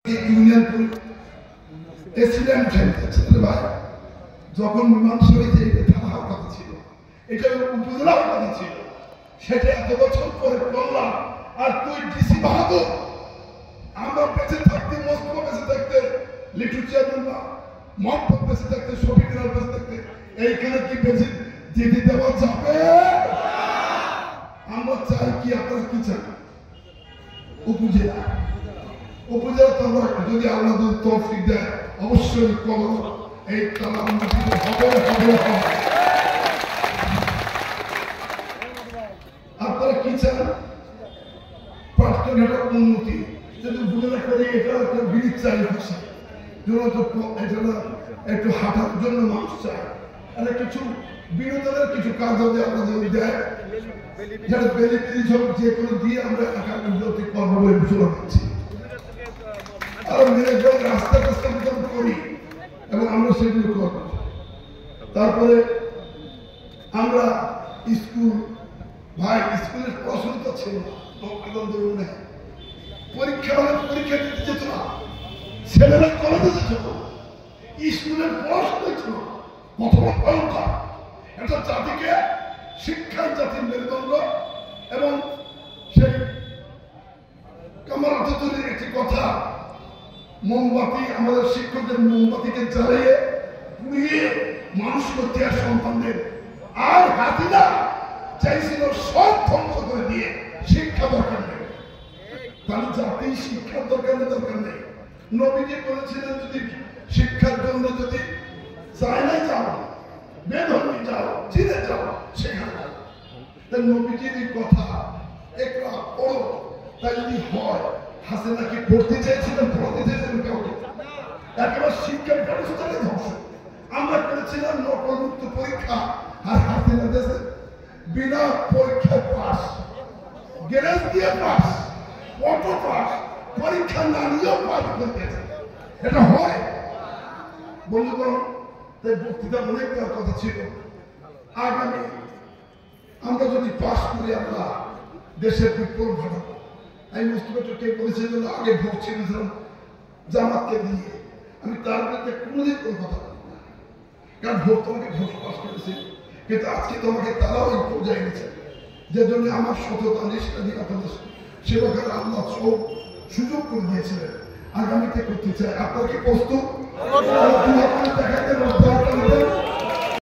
Union president ছিলেন ভাই, যখন মীমাংসীতে এটা থানা হওয়ার কথা ছিল, এটা উপজেলা হওয়ার কথা ছিল, সেটা এত বছর পরে করলাম। আর তুই ডিসি বাহাদুর, আমরা বেঁচে থাকতে, মস্কো বেঁচে থাকতে, লিটু চেয়ারম্যান বা মোহাম্মদ বেঁচে থাকতে, শফিকুল বেঁচে থাকতে, এইখানে কি বেঁচে যেতে দেওয়া যাবে? আমরা চাই কি, আপনারা কি চান? উপজেলা তোমরা যদি আল্লাহ তৌফিক দেয় অবশ্যই করো। এই তালা হবে। আপনারা কি চান? প্রার্থনার উন্নতি যদি উপজেলা করে, এটা একটা ব্রিজ চাই, একটু হাঁটার জন্য মানুষ চায়, আর কিছু বিনোদনের কিছু কাজ হবে আমরা যদি দেয়, যেটা বেলি ব্রিজ হোক, যে কোনো দিয়ে আমরা এলাকার উন্নতি করবো বলে ঘোষণা করছি। আর রাস্তা করি এবং আমরা সেগুলো করব। তারপরে আমরা স্কুল, ভাই স্কুলের পড়াশোনা তো ছিল না, পরীক্ষা দিতে যেত না, ছেলেরা কলেজে যেত না, স্কুলের পড়াশোনা ছিল কত ভয়ঙ্কর। একটা জাতিকে শিক্ষার জাতির মেরুদণ্ড, এবং সেই কামাল আতাতুর্কের একটি কথা, মোমবাতি, আমাদের শিক্ষকদের মোমবাতিকে জ্বালিয়ে পুড়িয়ে মানুষ করতে আর সন্তানদের, আর হাতিরা চাইছিল সব ধ্বংস করে দিয়ে শিক্ষা দরকার নেই। তাহলে জাতি শিক্ষার দরকার নেই। নবীজি বলেছিলেন, যদি শিক্ষার জন্য যদি চায়না যাও, বেধর্মী যাও, চীনে যাও, সেখানে যাও। তাই নবীজির কথা একটা পড়ো, তাই যদি হয়। হাসিনা কি পড়তে চেয়েছিলেন? কাউকে একেবারে শিক্ষা ব্যবস্থাটাই ধ্বংস। আমরা করেছিলাম নকলমুক্ত পরীক্ষা, আর হাসিনা দেশে বিনা পরীক্ষায় পাস, গ্যারেজ দিয়ে পাস, অটো পাস, পরীক্ষা না নিয়েও পাস করতে। এটা হয় বন্ধুগণ। তাই বক্তৃতা অনেক কথা ছিল। আগামী আমরা যদি পাস করি, আমরা দেশের বিপ্লব ঘটাবো। আমি মুস্তফাকে বলেছিলাম, আগে ভোট ছিলেছিলাম জামাতকে দিয়ে, আমি তার বিরুদ্ধে কোনোদিন কোনো কথা বলি না, কারণ ভোট তোমাকে ভোট পাস করেছে, কিন্তু আজকে তোমাকে তারাও এই পর্যায়ে গেছে, যে জন্য আমার সততা নিষ্ঠা দিয়ে আপনাদের সেবাকার আল্লাহ সুযোগ করে দিয়েছিলেন। আগামীতে করতে চাই। আপনার কি প্রস্তুত? দেখাতে